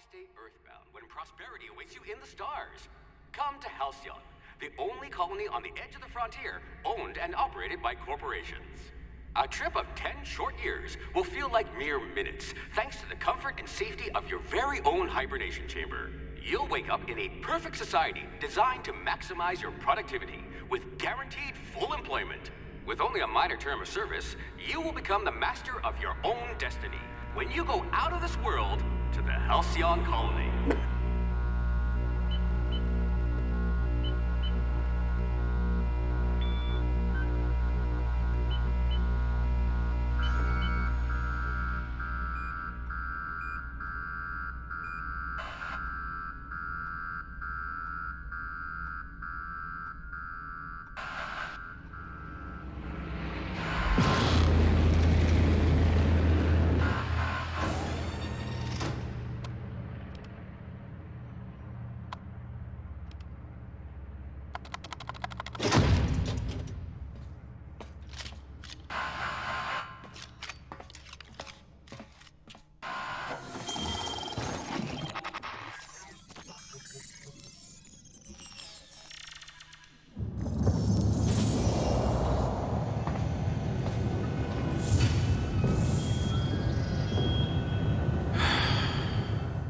stay earthbound when prosperity awaits you in the stars? Come to Halcyon, the only colony on the edge of the frontier, owned and operated by corporations. A trip of 10 short years will feel like mere minutes, thanks to the comfort and safety of your very own hibernation chamber. You'll wake up in a perfect society designed to maximize your productivity, with guaranteed full employment. With only a minor term of service, you will become the master of your own destiny when you go out of this world to the Halcyon colony.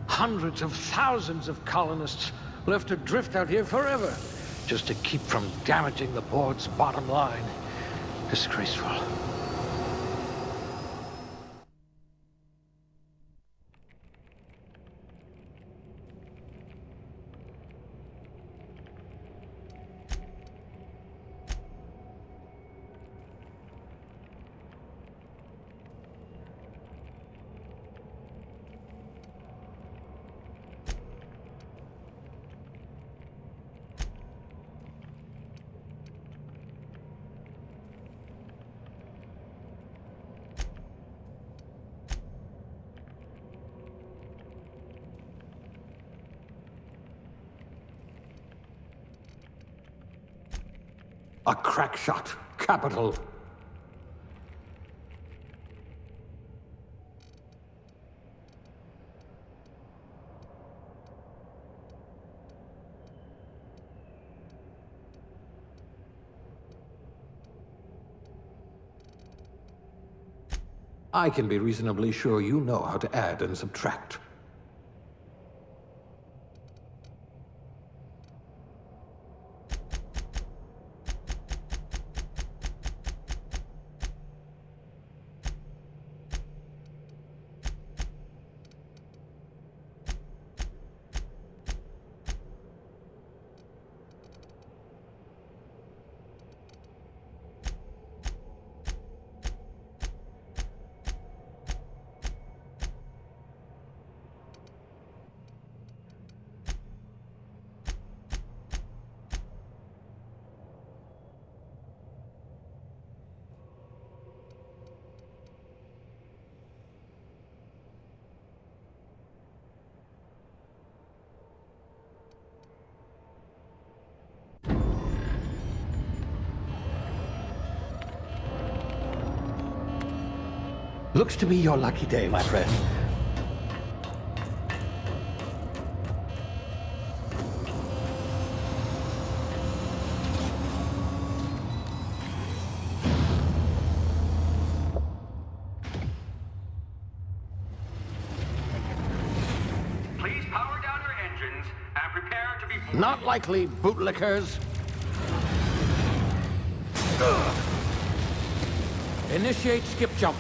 Hundreds of thousands of colonists left adrift out here forever, just to keep from damaging the board's bottom line. Disgraceful. A crack shot. Capital. I can be reasonably sure you know how to add and subtract. Looks to be your lucky day, my friend. Please power down your engines and prepare to be... Not likely, bootlickers. Initiate skip jump.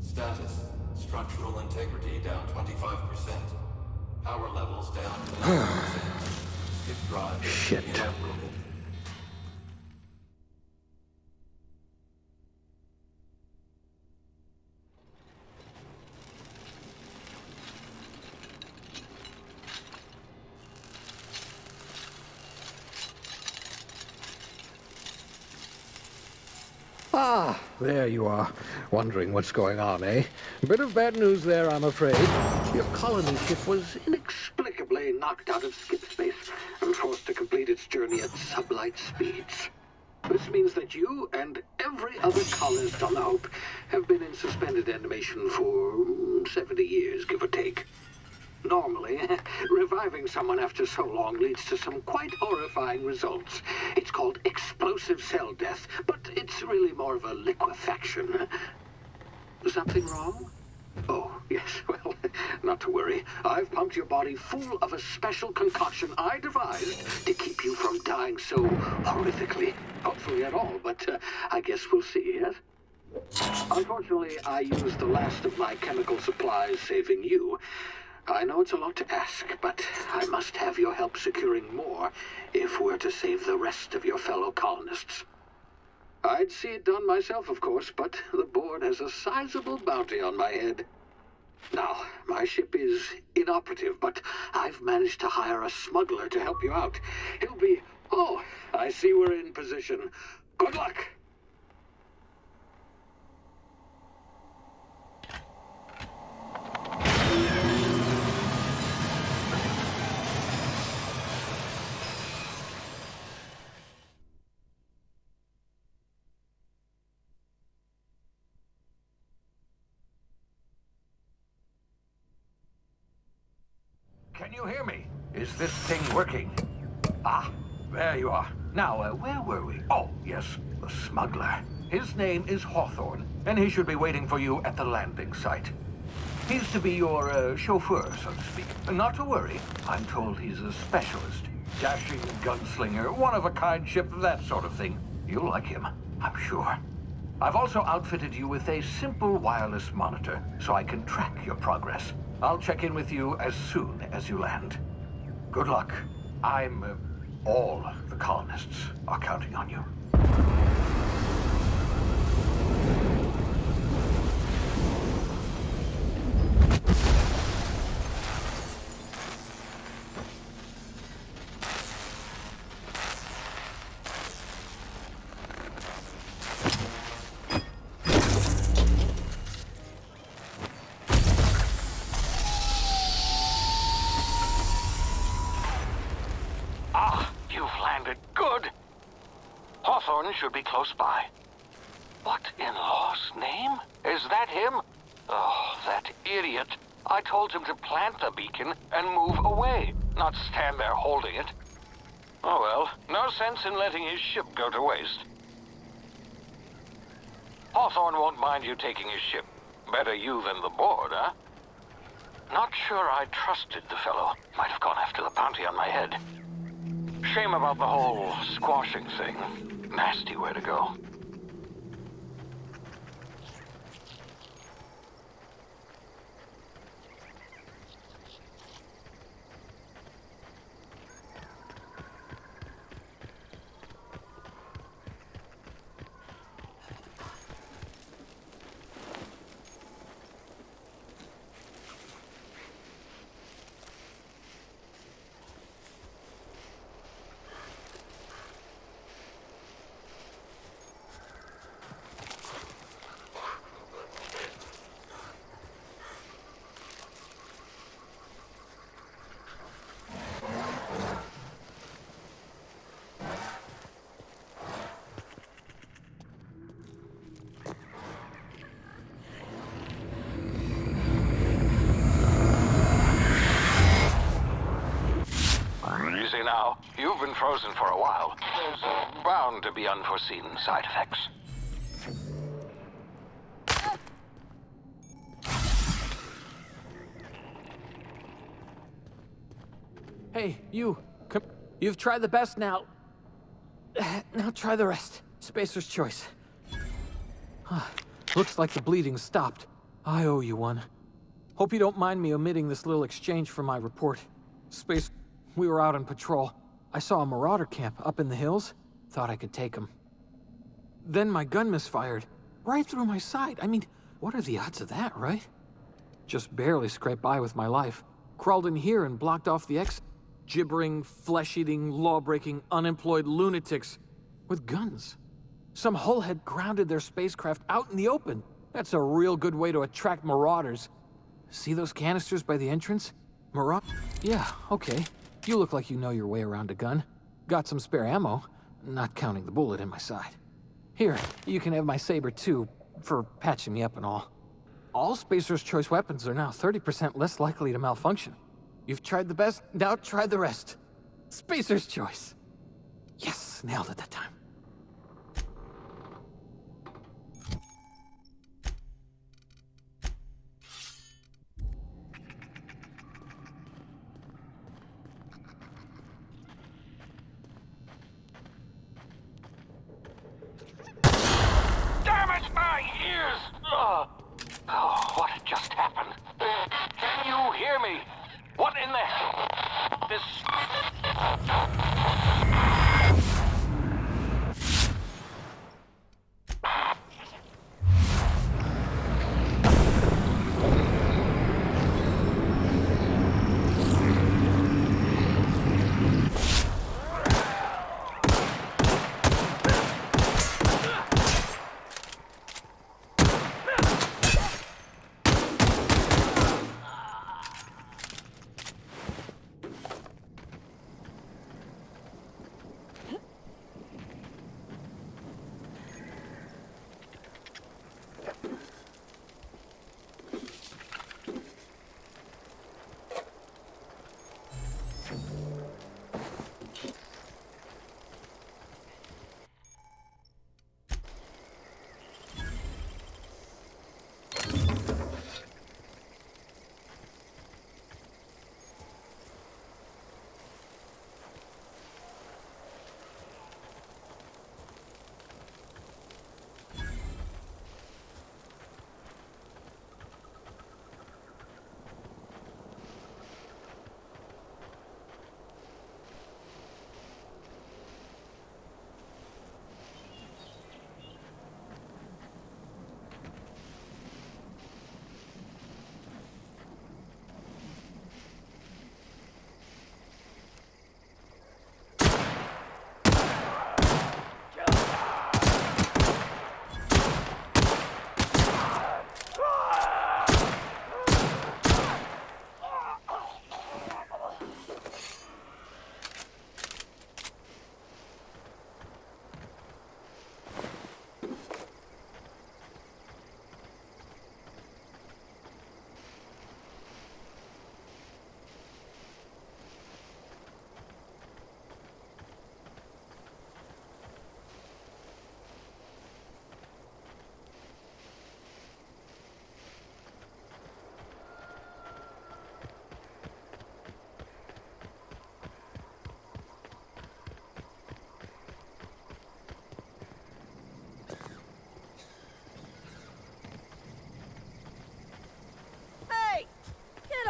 Status. Structural integrity down 25%. Power levels down 11%. Skip drive. Shit. Inoperable. Ah, there you are, wondering what's going on, eh? Bit of bad news there, I'm afraid. Your colony ship was inexplicably knocked out of skip space and forced to complete its journey at sublight speeds. This means that you and every other colonist on the Hope have been in suspended animation for 70 years, give or take. Normally, reviving someone after so long leads to some quite horrifying results. It's called explosive cell death, but it's really more of a liquefaction. Something wrong? Oh, yes, well, not to worry. I've pumped your body full of a special concoction I devised to keep you from dying so horrifically. Hopefully at all, but I guess we'll see, yes? Unfortunately, I used the last of my chemical supplies saving you. I know it's a lot to ask, but I must have your help securing more if we're to save the rest of your fellow colonists. I'd see it done myself, of course, but the board has a sizable bounty on my head. Now, my ship is inoperative, but I've managed to hire a smuggler to help you out. He'll be... Oh, I see we're in position. Good luck! Can you hear me? Is this thing working? Ah, there you are. Now, where were we? Oh, yes, the smuggler. His name is Hawthorne, and he should be waiting for you at the landing site. He's to be your chauffeur, so to speak. Not to worry, I'm told he's a specialist. Dashing gunslinger, one-of-a-kind ship, that sort of thing. You'll like him, I'm sure. I've also outfitted you with a simple wireless monitor, so I can track your progress. I'll check in with you as soon as you land. Good luck. All the colonists are counting on you. Hawthorne should be close by. What in law's name? Is that him? Oh, that idiot. I told him to plant the beacon and move away, not stand there holding it. Oh well, no sense in letting his ship go to waste. Hawthorne won't mind you taking his ship. Better you than the board, huh? Not sure I trusted the fellow. Might have gone after the bounty on my head. Shame about the whole squashing thing. Nasty way to go. Easy now. You've been frozen for a while. There's bound to be unforeseen side effects. Hey, you. Come. You've tried the best now. Now try the rest. Spacer's choice. Looks like the bleeding's stopped. I owe you one. Hope you don't mind me omitting this little exchange from my report. Space... We were out on patrol. I saw a marauder camp up in the hills. Thought I could take him. Then my gun misfired. Right through my side. I mean, what are the odds of that, right? Just barely scraped by with my life. Crawled in here and blocked off the exit. Gibbering, flesh-eating, law-breaking, unemployed lunatics with guns. Some hullhead grounded their spacecraft out in the open. That's a real good way to attract marauders. See those canisters by the entrance? Yeah, okay. You look like you know your way around a gun. Got some spare ammo, not counting the bullet in my side. Here, you can have my saber too, for patching me up and all. All Spacer's Choice weapons are now 30% less likely to malfunction. You've tried the best, now try the rest. Spacer's Choice. Yes, nailed it that time. Damn it, my ears! Oh, what just happened? Can you hear me? What in the... This...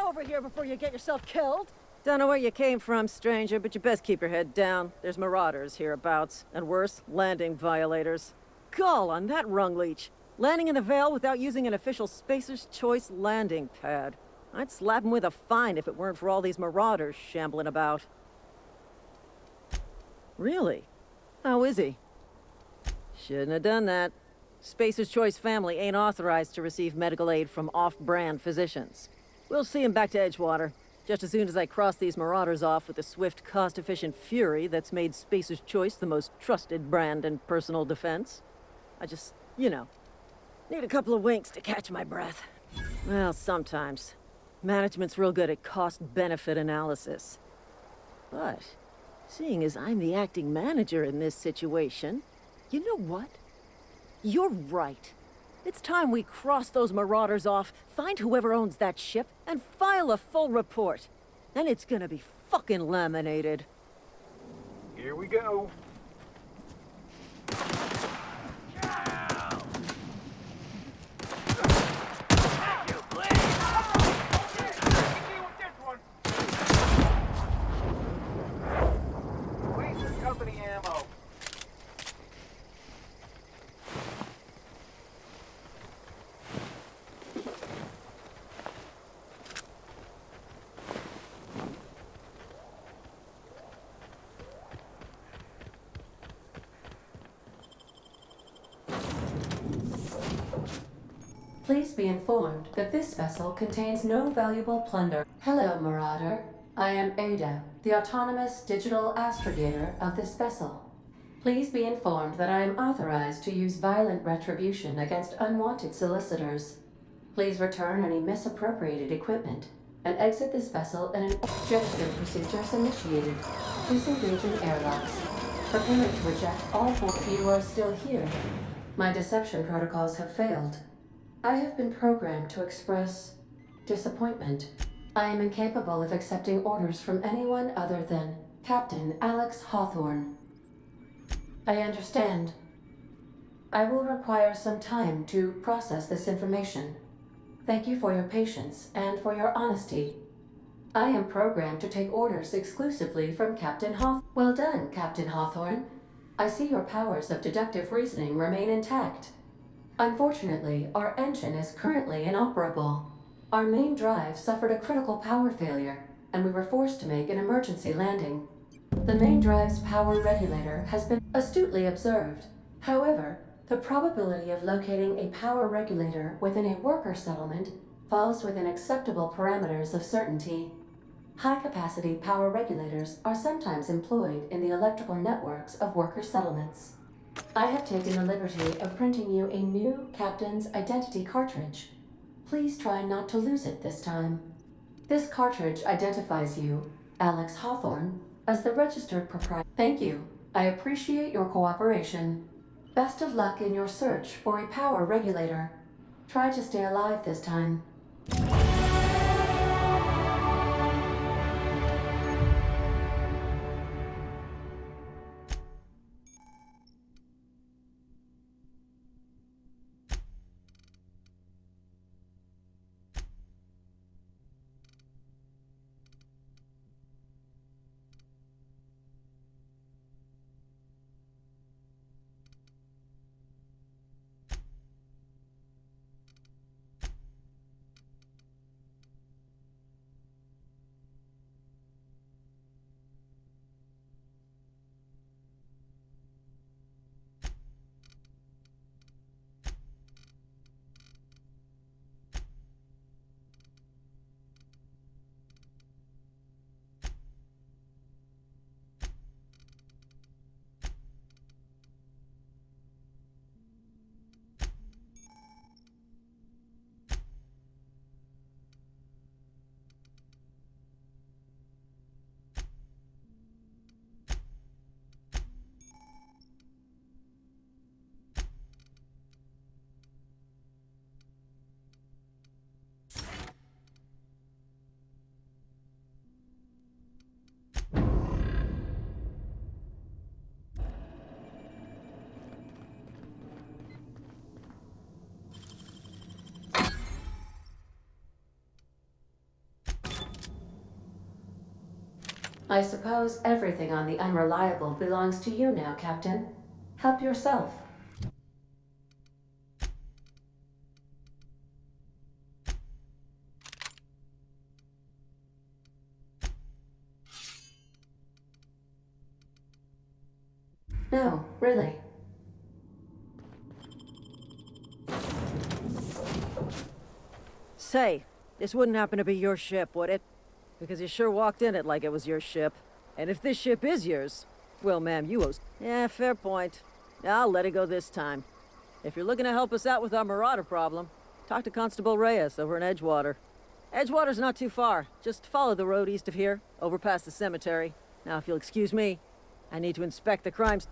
Over here before you get yourself killed. Don't know where you came from, stranger, but you best keep your head down. There's marauders hereabouts, and worse, landing violators. Gall on that rung leech. Landing in the Vale without using an official Spacer's Choice landing pad. I'd slap him with a fine if it weren't for all these marauders shambling about. Really? How is he? Shouldn't have done that. Spacer's Choice family ain't authorized to receive medical aid from off-brand physicians. We'll see him back to Edgewater, just as soon as I cross these marauders off with the swift, cost-efficient fury that's made Spacer's Choice the most trusted brand in personal defense. I just, need a couple of winks to catch my breath. Well, sometimes. Management's real good at cost-benefit analysis. But, seeing as I'm the acting manager in this situation, you know what? You're right. It's time we cross those marauders off, find whoever owns that ship, and file a full report. Then it's gonna be fucking laminated. Here we go. Company ammo. be informed that this vessel contains no valuable plunder. Hello, Marauder. I am Ada, the autonomous digital astrogator of this vessel. Please be informed that I am authorized to use violent retribution against unwanted solicitors. Please return any misappropriated equipment and exit this vessel in an gesture procedures initiated. Disengaging airlocks. Preparing to eject all four. You are still here. My deception protocols have failed. I have been programmed to express disappointment. I am incapable of accepting orders from anyone other than Captain Alex Hawthorne. I understand. I will require some time to process this information. Thank you for your patience and for your honesty. I am programmed to take orders exclusively from Captain Hawthorne. Well done, Captain Hawthorne. I see your powers of deductive reasoning remain intact. Unfortunately, our engine is currently inoperable. Our main drive suffered a critical power failure, and we were forced to make an emergency landing. The main drive's power regulator has been astutely observed. However, the probability of locating a power regulator within a worker settlement falls within acceptable parameters of certainty. High-capacity power regulators are sometimes employed in the electrical networks of worker settlements. I have taken the liberty of printing you a new captain's identity cartridge. Please try not to lose it this time. This cartridge identifies you, Alex Hawthorne, as the registered proprietor. Thank you. I appreciate your cooperation. Best of luck in your search for a power regulator. Try to stay alive this time. I suppose everything on the Unreliable belongs to you now, Captain. Help yourself. No, really. Say, this wouldn't happen to be your ship, would it? Because you sure walked in it like it was your ship. And if this ship is yours, well, ma'am, you owe... Yeah, fair point. I'll let it go this time. If you're looking to help us out with our Marauder problem, talk to Constable Reyes over in Edgewater. Edgewater's not too far. Just follow the road east of here, over past the cemetery. Now, if you'll excuse me, I need to inspect the crimes...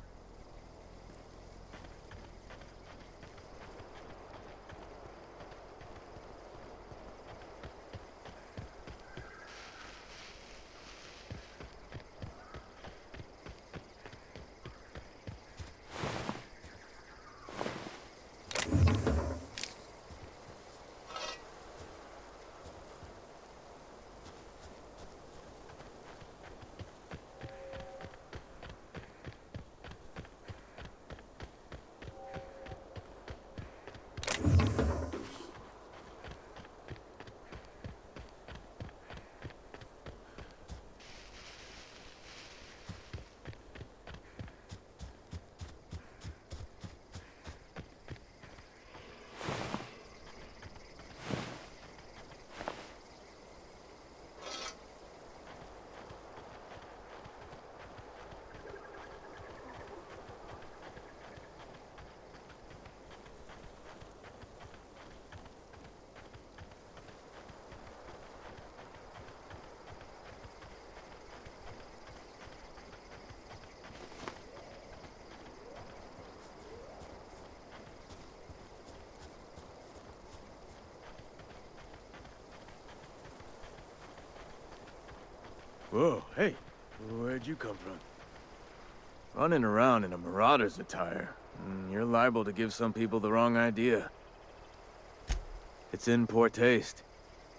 Whoa, hey, where'd you come from? Running around in a marauder's attire. You're liable to give some people the wrong idea. It's in poor taste.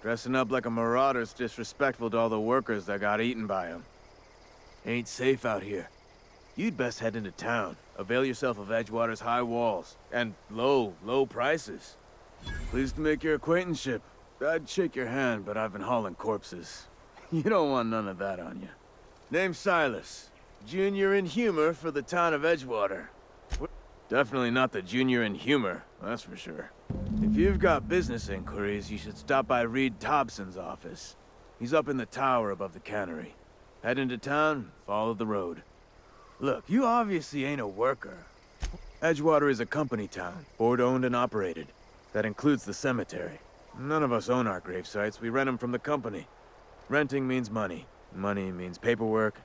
Dressing up like a marauder's disrespectful to all the workers that got eaten by them. Ain't safe out here. You'd best head into town. Avail yourself of Edgewater's high walls. And low prices. Pleased to make your acquaintanceship. I'd shake your hand, but I've been hauling corpses. You don't want none of that on you. Name's Silas. Junior in humor for the town of Edgewater. Definitely not the junior in humor, that's for sure. If you've got business inquiries, you should stop by Reed Thompson's office. He's up in the tower above the cannery. Head into town, follow the road. Look, you obviously ain't a worker. Edgewater is a company town, board-owned and operated. That includes the cemetery. None of us own our grave sites, we rent them from the company. Renting means money. Money means paperwork.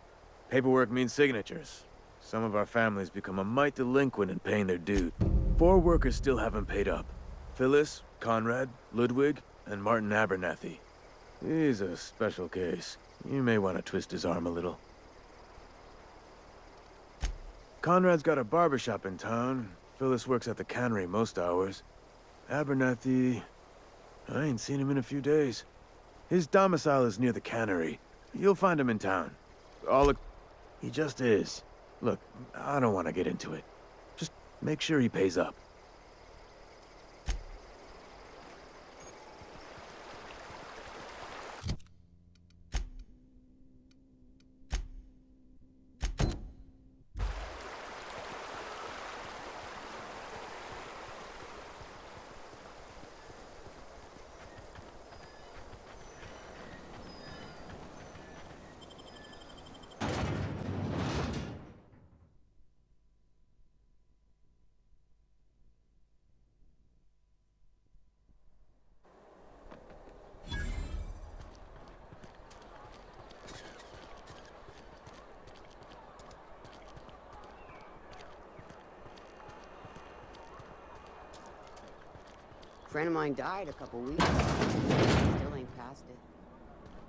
Paperwork means signatures. Some of our families become a mite delinquent in paying their due. 4 workers still haven't paid up. Phyllis, Conrad, Ludwig, and Martin Abernathy. He's a special case. You may want to twist his arm a little. Conrad's got a barbershop in town. Phyllis works at the cannery most hours. Abernathy... I ain't seen him in a few days. His domicile is near the cannery. You'll find him in town. He just is. Look, I don't want to get into it. Just make sure he pays up. Friend of mine died a couple weeks ago. Still ain't past it.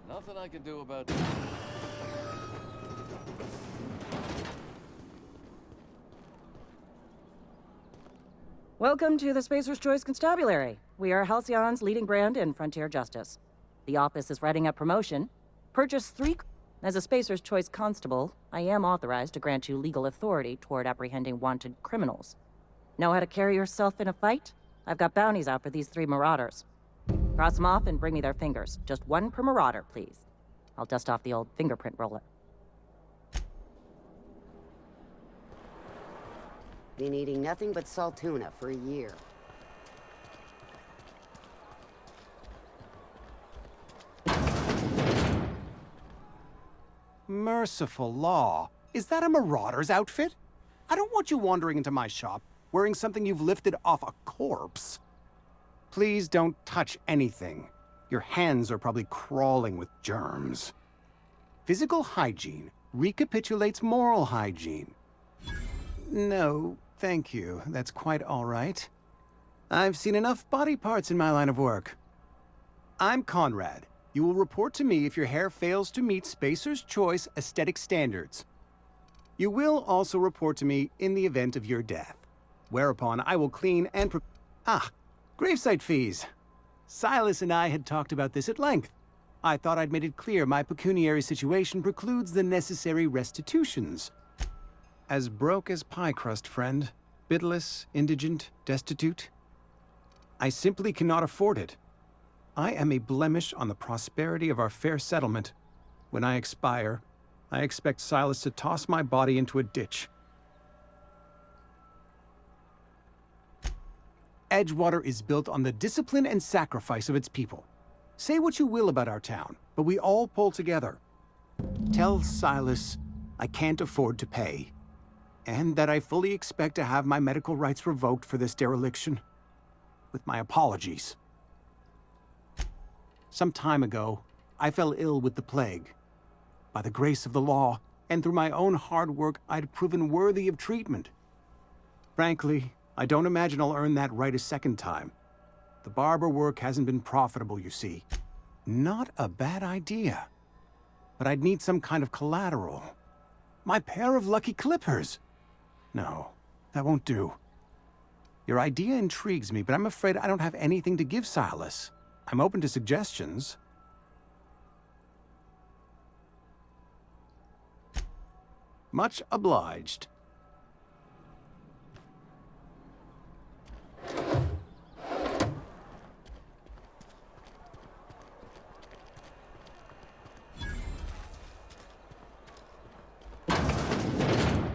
Nothing I can do about that. Welcome to the Spacer's Choice Constabulary. We are Halcyon's leading brand in frontier justice. The office is writing up promotion. Purchase 3... As a Spacer's Choice constable, I am authorized to grant you legal authority toward apprehending wanted criminals. Know how to carry yourself in a fight? I've got bounties out for these 3 marauders. Cross them off and bring me their fingers. Just 1 per marauder, please. I'll dust off the old fingerprint roller. Been eating nothing but salt tuna for a year. Merciful law. Is that a marauder's outfit? I don't want you wandering into my shop wearing something you've lifted off a corpse. Please don't touch anything. Your hands are probably crawling with germs. Physical hygiene recapitulates moral hygiene. No, thank you. That's quite all right. I've seen enough body parts in my line of work. I'm Conrad. You will report to me if your hair fails to meet Spacer's Choice aesthetic standards. You will also report to me in the event of your death, whereupon I will clean and gravesite fees. Silas and I had talked about this at length. I thought I'd made it clear my pecuniary situation precludes the necessary restitutions. As broke as pie crust, friend. Bidless, indigent, destitute. I simply cannot afford it. I am a blemish on the prosperity of our fair settlement. When I expire, I expect Silas to toss my body into a ditch. Edgewater is built on the discipline and sacrifice of its people. Say what you will about our town, but we all pull together. Tell Silas I can't afford to pay, and that I fully expect to have my medical rights revoked for this dereliction. With my apologies. Some time ago, I fell ill with the plague. By the grace of the law, and through my own hard work, I'd proven worthy of treatment. Frankly, I don't imagine I'll earn that right a second time. The barber work hasn't been profitable, you see. Not a bad idea. but I'd need some kind of collateral. My pair of lucky clippers! No, that won't do. Your idea intrigues me, but I'm afraid I don't have anything to give Silas. I'm open to suggestions. Much obliged.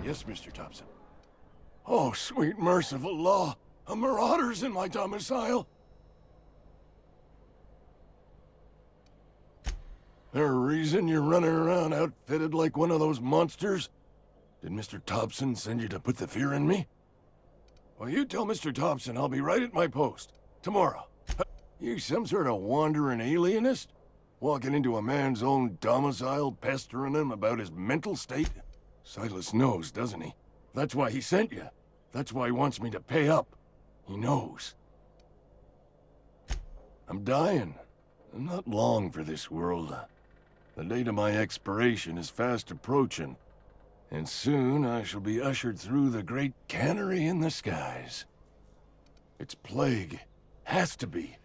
Yes, Mr. Thompson. Oh, sweet merciful law! A marauder's in my domicile! There a reason you're running around outfitted like one of those monsters? Did Mr. Thompson send you to put the fear in me? Well, you tell Mr. Thompson I'll be right at my post. Tomorrow. You some sort of wandering alienist? Walking into a man's own domicile, pestering him about his mental state? Silas knows, doesn't he? That's why he sent you. That's why he wants me to pay up. He knows. I'm dying. I'm not long for this world. The date of my expiration is fast approaching, and soon I shall be ushered through the great cannery in the skies. It's plague. Has to be.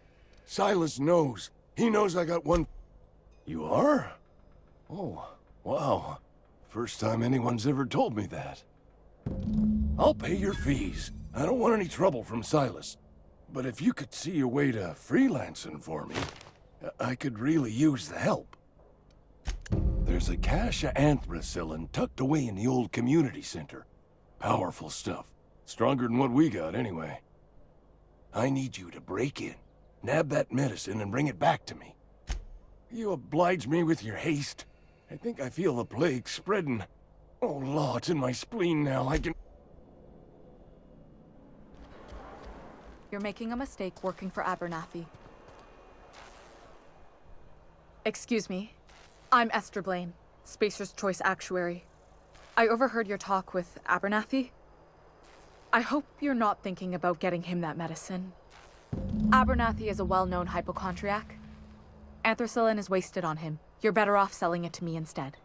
Silas knows. He knows I got one... You are? Oh, wow. First time anyone's ever told me that. I'll pay your fees. I don't want any trouble from Silas. But if you could see a way to freelancing for me, I could really use the help. There's a cache of anthracillin tucked away in the old community center. Powerful stuff. Stronger than what we got, anyway. I need you to break in, nab that medicine, and bring it back to me. You oblige me with your haste. I think I feel the plague spreading. Oh, law, it's in my spleen now. I can... You're making a mistake working for Abernathy. Excuse me. I'm Esther Blaine, Spacer's Choice Actuary. I overheard your talk with Abernathy. I hope you're not thinking about getting him that medicine. Abernathy is a well-known hypochondriac. Anthracillin is wasted on him. You're better off selling it to me instead.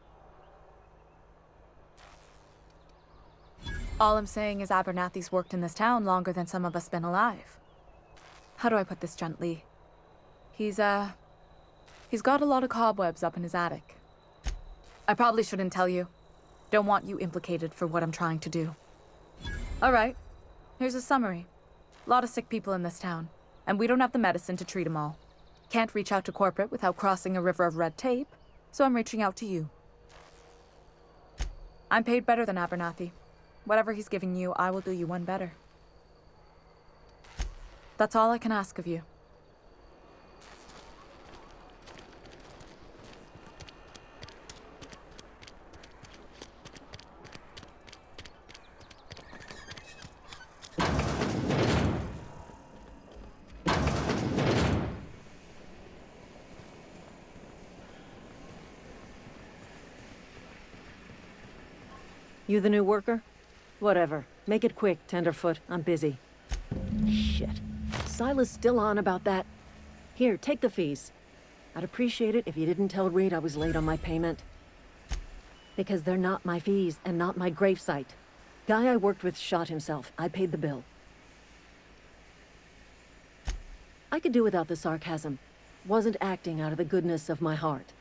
All I'm saying is Abernathy's worked in this town longer than some of us been alive. How do I put this gently? He's got a lot of cobwebs up in his attic. I probably shouldn't tell you. Don't want you implicated for what I'm trying to do. All right, here's a summary. A lot of sick people in this town, and we don't have the medicine to treat them all. Can't reach out to corporate without crossing a river of red tape, so I'm reaching out to you. I'm paid better than Abernathy. Whatever he's giving you, I will do you one better. That's all I can ask of you. You the new worker? Whatever. Make it quick, Tenderfoot. I'm busy. Shit. Silas still on about that. Here, take the fees. I'd appreciate it if you didn't tell Reed I was late on my payment. Because they're not my fees and not my gravesite. Guy I worked with shot himself. I paid the bill. I could do without the sarcasm. Wasn't acting out of the goodness of my heart.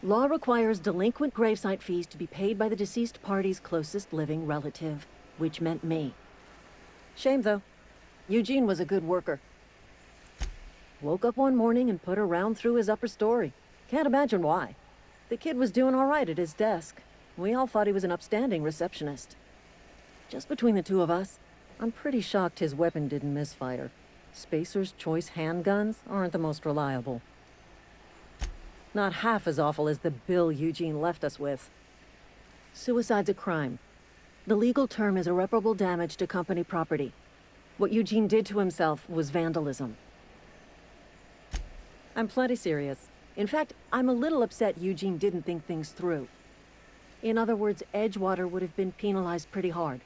Law requires delinquent gravesite fees to be paid by the deceased party's closest living relative, which meant me. Shame, though. Eugene was a good worker. Woke up one morning and put a round through his upper story. Can't imagine why. The kid was doing all right at his desk. We all thought he was an upstanding receptionist. Just between the two of us, I'm pretty shocked his weapon didn't misfire. Spacer's Choice handguns aren't the most reliable. Not half as awful as the bill Eugene left us with. Suicide's a crime. The legal term is irreparable damage to company property. What Eugene did to himself was vandalism. I'm plenty serious. In fact, I'm a little upset Eugene didn't think things through. In other words, Edgewater would have been penalized pretty hard.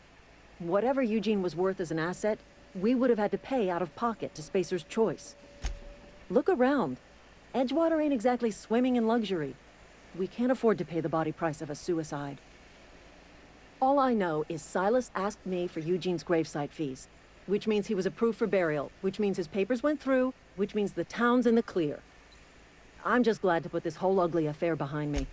Whatever Eugene was worth as an asset, we would have had to pay out of pocket to Spacer's Choice. Look around. Edgewater ain't exactly swimming in luxury. We can't afford to pay the body price of a suicide. All I know is Silas asked me for Eugene's gravesite fees, which means he was approved for burial, which means his papers went through, which means the town's in the clear. I'm just glad to put this whole ugly affair behind me.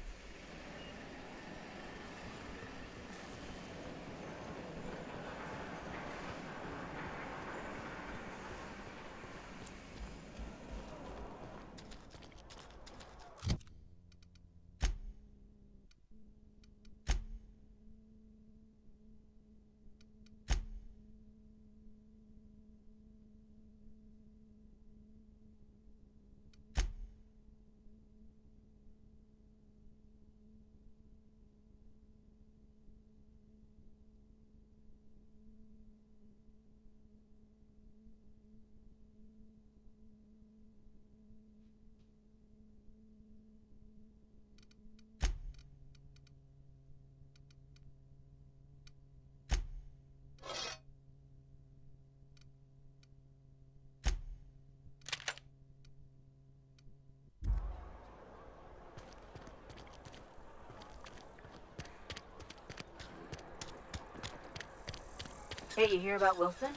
Hey, you hear about Wilson?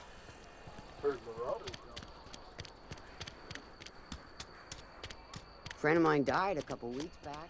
Heard Marauders. Friend of mine died a couple weeks back.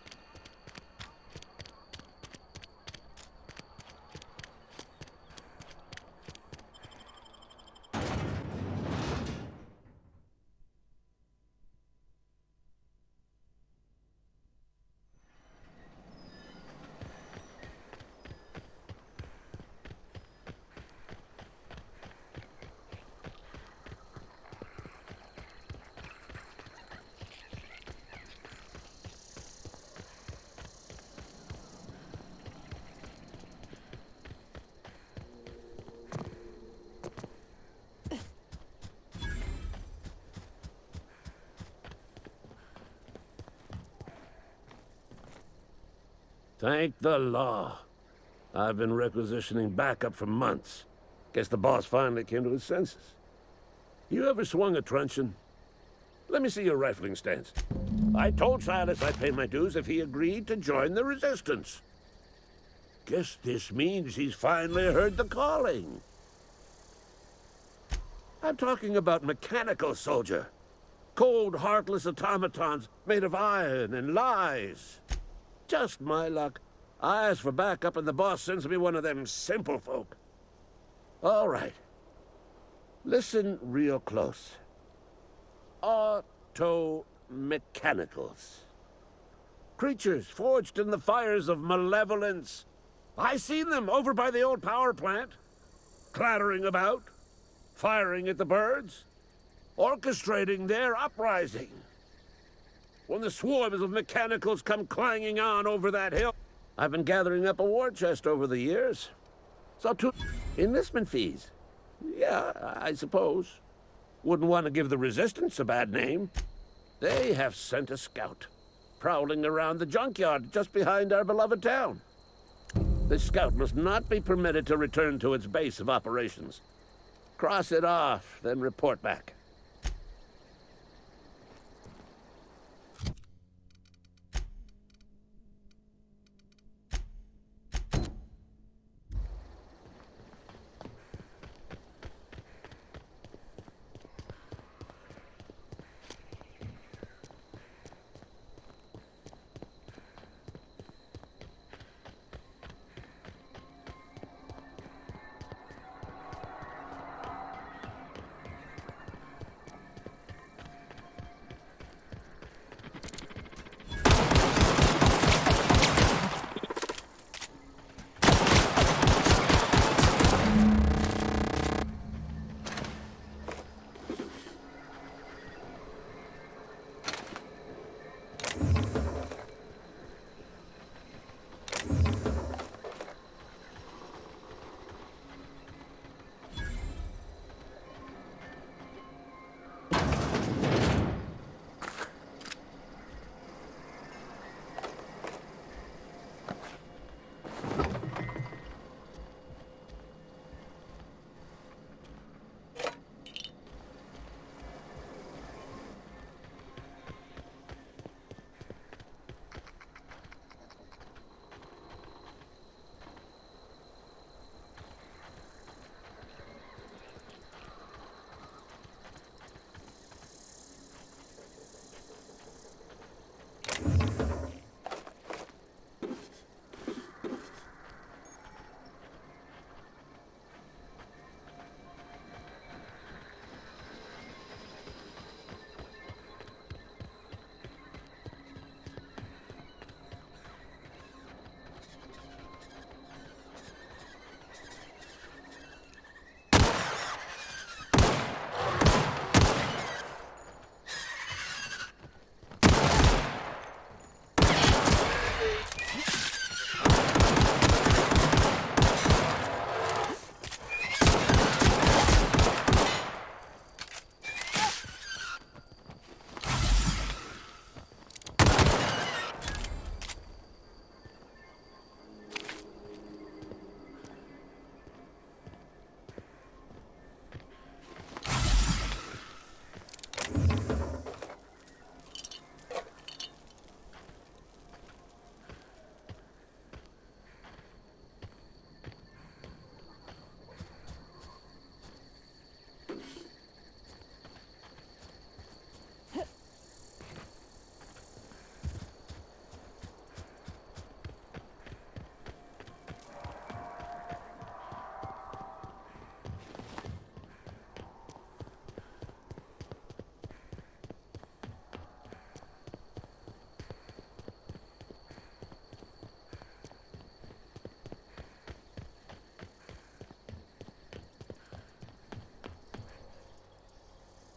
Thank the law. I've been requisitioning backup for months. Guess the boss finally came to his senses. You ever swung a truncheon? Let me see your rifling stance. I told Silas I'd pay my dues if he agreed to join the resistance. Guess this means he's finally heard the calling. I'm talking about mechanical soldier. Cold, heartless automatons made of iron and lies. Just my luck. I ask for backup and the boss sends me one of them simple folk. All right. Listen real close. Auto-mechanicals. Creatures forged in the fires of malevolence. I seen them over by the old power plant. Clattering about. Firing at the birds. Orchestrating their uprising. When the swarms of mechanicals come clanging on over that hill. I've been gathering up a war chest over the years. So too, enlistment fees. Yeah, I suppose. Wouldn't want to give the resistance a bad name. They have sent a scout, prowling around the junkyard just behind our beloved town. This scout must not be permitted to return to its base of operations. Cross it off, then report back.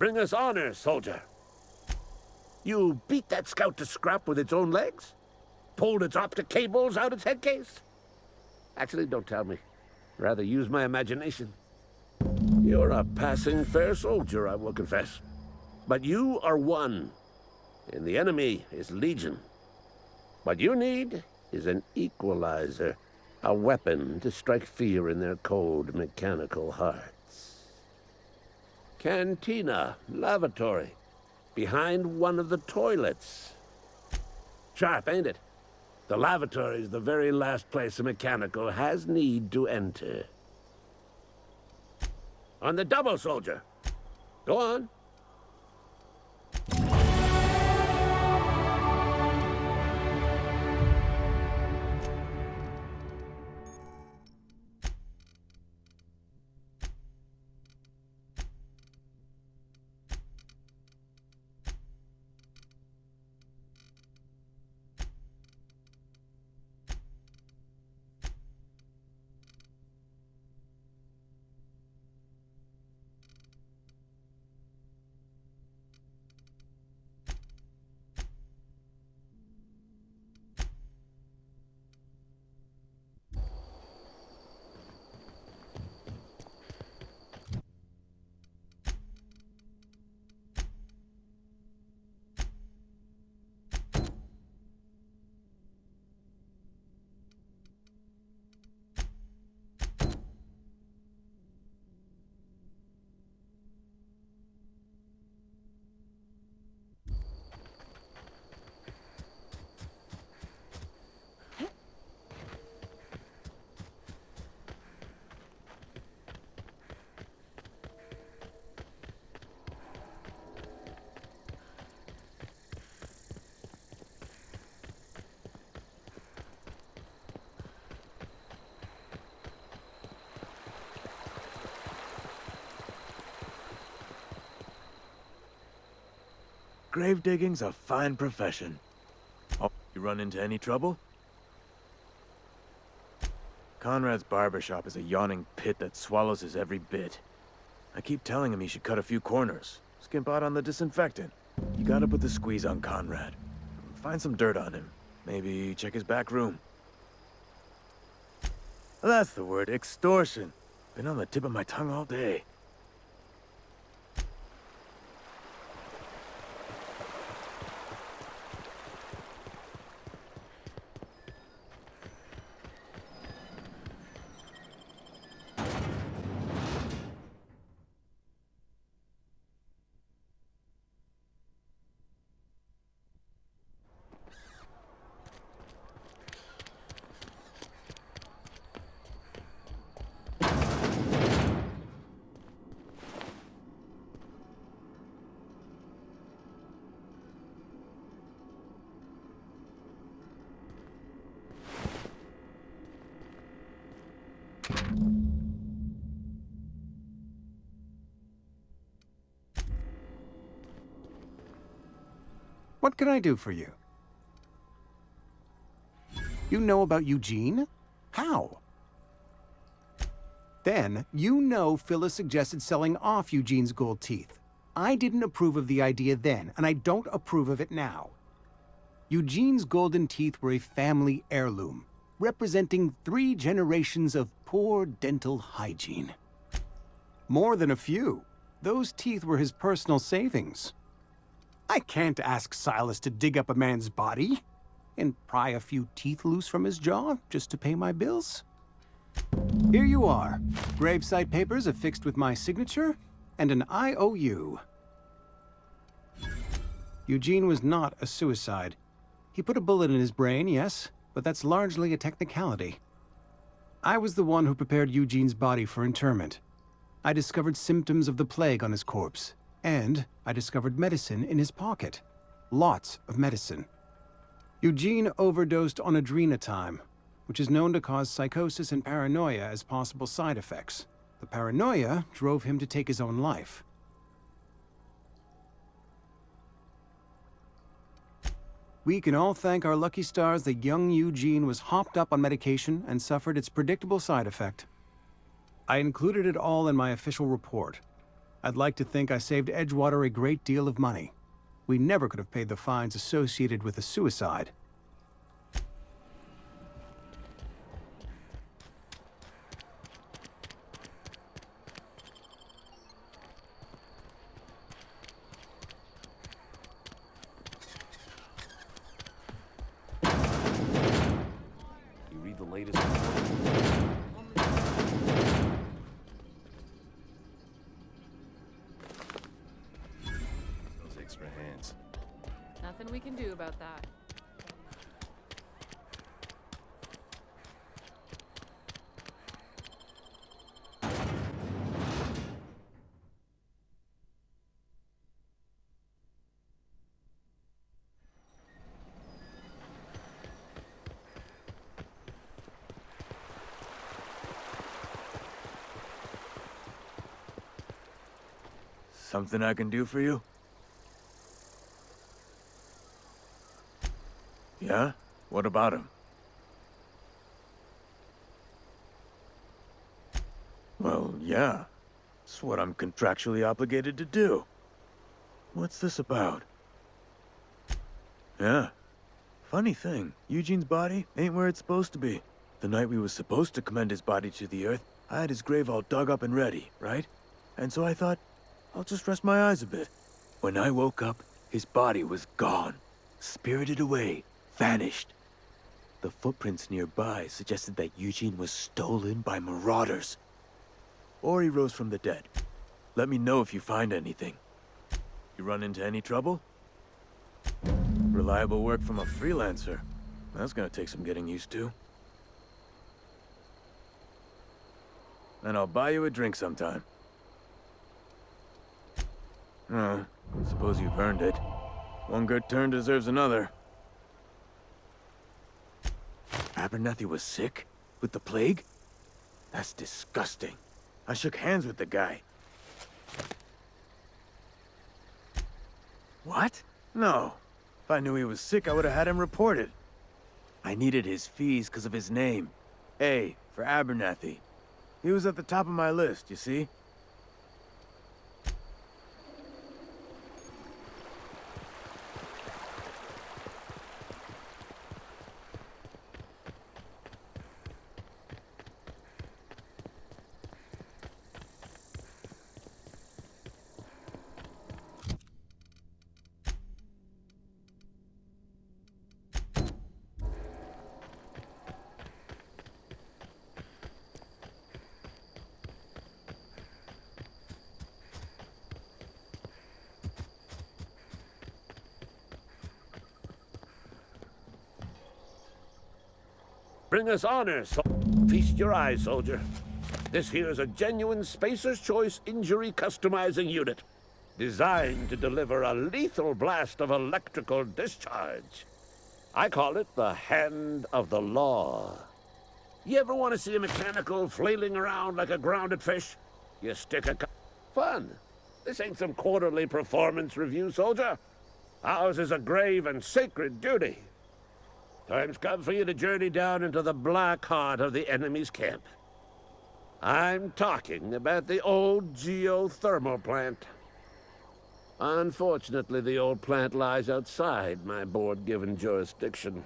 Bring us honor, soldier. You beat that scout to scrap with its own legs? Pulled its optic cables out its head case? Actually, don't tell me. Rather use my imagination. You're a passing fair soldier, I will confess. But you are one, and the enemy is legion. What you need is an equalizer, a weapon to strike fear in their cold, mechanical hearts. Cantina, lavatory, behind one of the toilets. Sharp, ain't it? The lavatory is the very last place a mechanical has need to enter. On the double, soldier. Go on. Grave digging's a fine profession. Oh, you run into any trouble? Conrad's barbershop is a yawning pit that swallows his every bit. I keep telling him he should cut a few corners, skimp out on the disinfectant. You gotta put the squeeze on Conrad. Find some dirt on him. Maybe check his back room. That's the word, extortion. Been on the tip of my tongue all day. What can I do for you? You know about Eugene? How? Then, you know Phyllis suggested selling off Eugene's gold teeth. I didn't approve of the idea then, and I don't approve of it now. Eugene's golden teeth were a family heirloom, representing 3 generations of poor dental hygiene. More than a few. Those teeth were his personal savings. I can't ask Silas to dig up a man's body and pry a few teeth loose from his jaw just to pay my bills. Here you are. Gravesite papers affixed with my signature and an IOU. Eugene was not a suicide. He put a bullet in his brain, yes, but that's largely a technicality. I was the one who prepared Eugene's body for interment. I discovered symptoms of the plague on his corpse, and I discovered medicine in his pocket. Lots of medicine. Eugene overdosed on adrenatime, which is known to cause psychosis and paranoia as possible side effects. The paranoia drove him to take his own life. We can all thank our lucky stars that young Eugene was hopped up on medication and suffered its predictable side effect. I included it all in my official report. I'd like to think I saved Edgewater a great deal of money. We never could have paid the fines associated with a suicide. You read the latest Those extra hands. Nothing we can do about that. Something I can do for you? Yeah? What about him? Well, yeah. It's what I'm contractually obligated to do. What's this about? Yeah. Funny thing, Eugene's body ain't where it's supposed to be. The night we was supposed to commend his body to the earth, I had his grave all dug up and ready, right? And so I thought, I'll just rest my eyes a bit. When I woke up, his body was gone. Spirited away. Vanished. The footprints nearby suggested that Eugene was stolen by marauders. Or he rose from the dead. Let me know if you find anything. You run into any trouble? Reliable work from a freelancer. That's gonna take some getting used to. And I'll buy you a drink sometime. Oh, suppose you've earned it. One good turn deserves another. Abernathy was sick? With the plague? That's disgusting. I shook hands with the guy. What? No. If I knew he was sick, I would have had him reported. I needed his fees because of his name. A, for Abernathy. He was at the top of my list, you see? Bring us honor, feast your eyes, soldier. This here's a genuine Spacer's Choice injury customizing unit, designed to deliver a lethal blast of electrical discharge. I call it the Hand of the Law. You ever want to see a mechanical flailing around like a grounded fish? You stick a... Fun. This ain't some quarterly performance review, soldier. Ours is a grave and sacred duty. Time's come for you to journey down into the black heart of the enemy's camp. I'm talking about the old geothermal plant. Unfortunately, the old plant lies outside my board-given jurisdiction.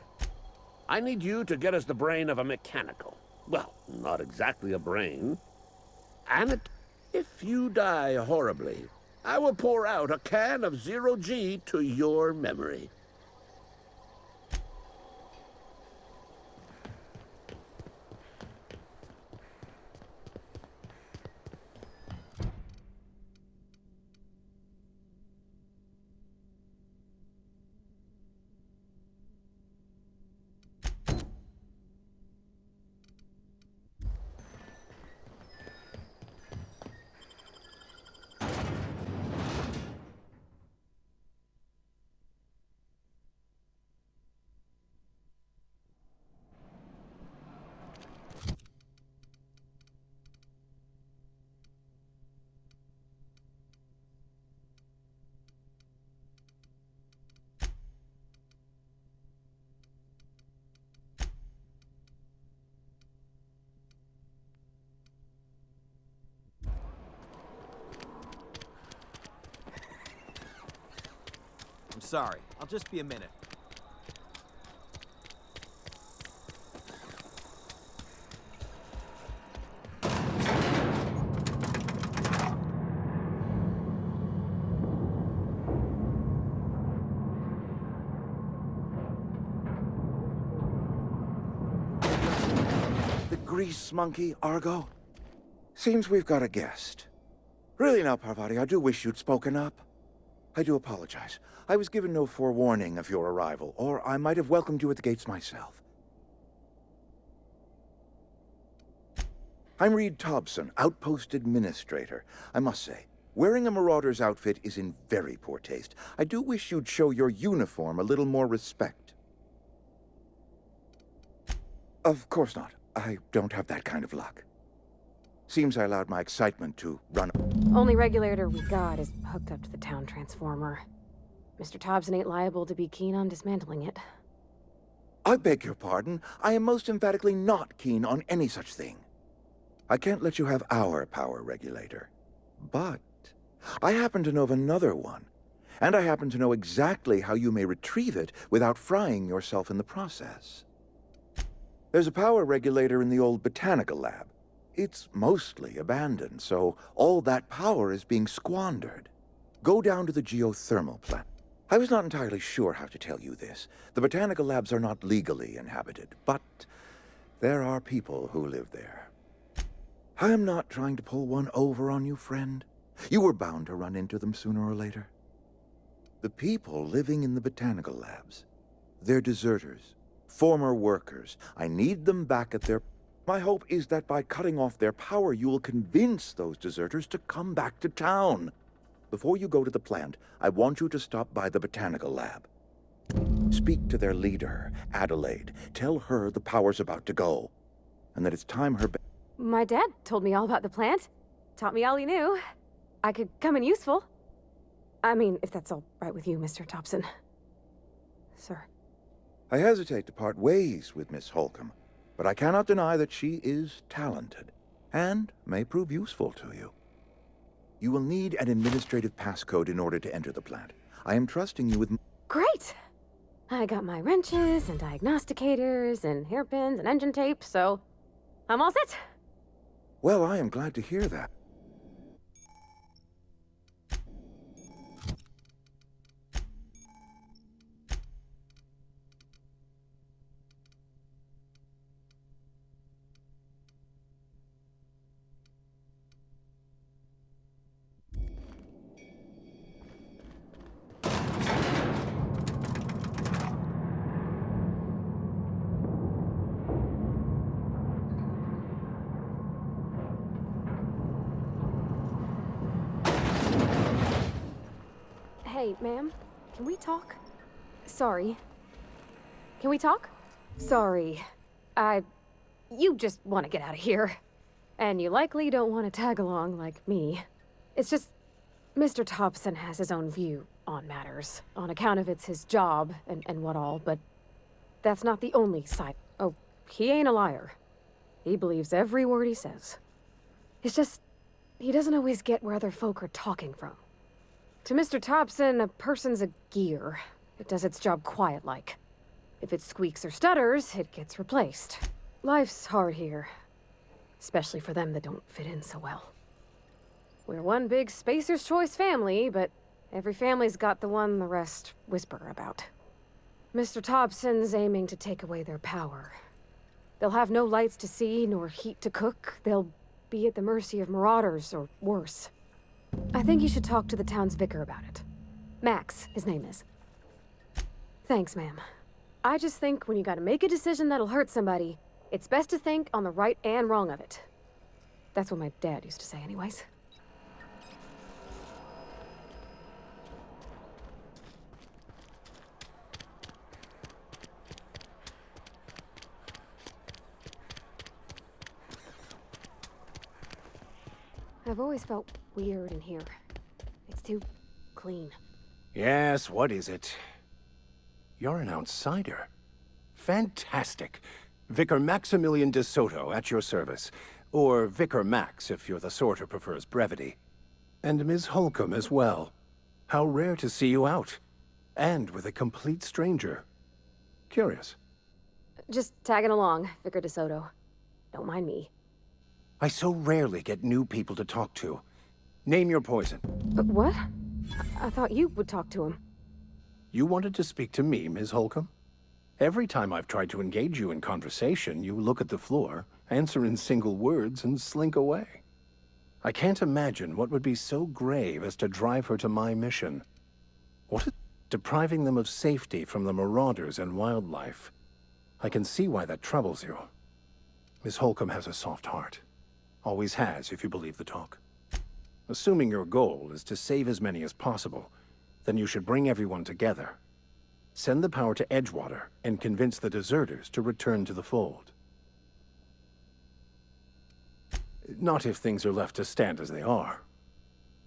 I need you to get us the brain of a mechanical. Well, not exactly a brain. And if you die horribly, I will pour out a can of zero-G to your memory. sorry. I'll just be a minute. The grease monkey, Argo? Seems we've got a guest. Really now, Parvati, I do wish you'd spoken up. I do apologize. I was given no forewarning of your arrival, or I might have welcomed you at the gates myself. I'm Reed Thompson, Outpost Administrator. I must say, wearing a Marauder's outfit is in very poor taste. I do wish you'd show your uniform a little more respect. Of course not. I don't have that kind of luck. Seems I allowed my excitement to run. Only regulator we got is hooked up to the town transformer. Mr. Thompson ain't liable to be keen on dismantling it. I beg your pardon. I am most emphatically not keen on any such thing. I can't let you have our power regulator. But I happen to know of another one. And I happen to know exactly how you may retrieve it without frying yourself in the process. There's a power regulator in the old botanical lab. It's mostly abandoned, so all that power is being squandered. Go down to the geothermal plant. I was not entirely sure how to tell you this. The botanical labs are not legally inhabited, but there are people who live there. I am not trying to pull one over on you, friend. You were bound to run into them sooner or later. The people living in the botanical labs, they're deserters, former workers. I need them back at their... My hope is that by cutting off their power, you will convince those deserters to come back to town. Before you go to the plant, I want you to stop by the botanical lab. Speak to their leader, Adelaide. Tell her the power's about to go, and that it's time her... My dad told me all about the plant. Taught me all he knew. I could come in useful. I mean, if that's all right with you, Mr. Thompson. Sir. I hesitate to part ways with Miss Holcomb, but I cannot deny that she is talented, and may prove useful to you. You will need an administrative passcode in order to enter the plant. I am trusting you with... Great! I got my wrenches and diagnosticators and hairpins and engine tape, so I'm all set. Well, I am glad to hear that. Hey, ma'am, can we talk? Sorry. Can we talk? Sorry. You just want to get out of here. And you likely don't want to tag along like me. It's just, Mr. Thompson has his own view on matters, on account of it's his job and what all, but that's not the only side. Oh, he ain't a liar. He believes every word he says. It's just, he doesn't always get where other folk are talking from. To Mr. Thompson, a person's a gear. It does its job quiet-like. If it squeaks or stutters, it gets replaced. Life's hard here. Especially for them that don't fit in so well. We're one big Spacer's Choice family, but every family's got the one the rest whisper about. Mr. Thompson's aiming to take away their power. They'll have no lights to see, nor heat to cook. They'll be at the mercy of marauders, or worse. I think you should talk to the town's vicar about it. Max, his name is. Thanks, ma'am. I just think when you gotta make a decision that'll hurt somebody, it's best to think on the right and wrong of it. That's what my dad used to say anyways. I've always felt weird in here. It's too clean. Yes, what is it? You're an outsider. Fantastic. Vicar Maximilian de Soto at your service. Or Vicar Max, if you're the sort who prefers brevity. And Ms. Holcomb as well. How rare to see you out. And with a complete stranger. Curious. Just tagging along, Vicar DeSoto. Don't mind me. I so rarely get new people to talk to. Name your poison. But what? I thought you would talk to him. You wanted to speak to me, Ms. Holcomb? Every time I've tried to engage you in conversation, you look at the floor, answer in single words, and slink away. I can't imagine what would be so grave as to drive her to my mission. What is depriving them of safety from the marauders and wildlife? I can see why that troubles you. Miss Holcomb has a soft heart. Always has, if you believe the talk. Assuming your goal is to save as many as possible, then you should bring everyone together. Send the power to Edgewater and convince the deserters to return to the fold. Not if things are left to stand as they are.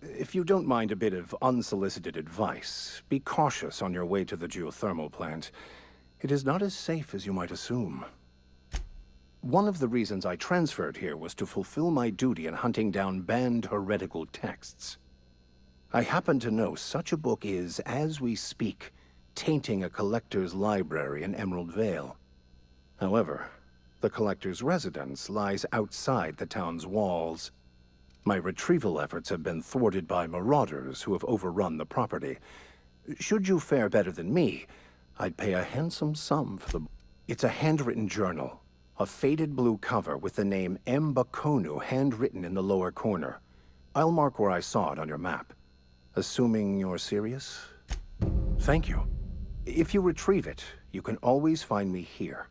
If you don't mind a bit of unsolicited advice, be cautious on your way to the geothermal plant. It is not as safe as you might assume. One of the reasons I transferred here was to fulfill my duty in hunting down banned heretical texts. I happen to know such a book is, as we speak, tainting a collector's library in Emerald Vale. However, the collector's residence lies outside the town's walls. My retrieval efforts have been thwarted by marauders who have overrun the property. Should you fare better than me, I'd pay a handsome sum for the... It's a handwritten journal, a faded blue cover with the name M. Bakonu handwritten in the lower corner. I'll mark where I saw it on your map. Assuming you're serious? Thank you. If you retrieve it, you can always find me here.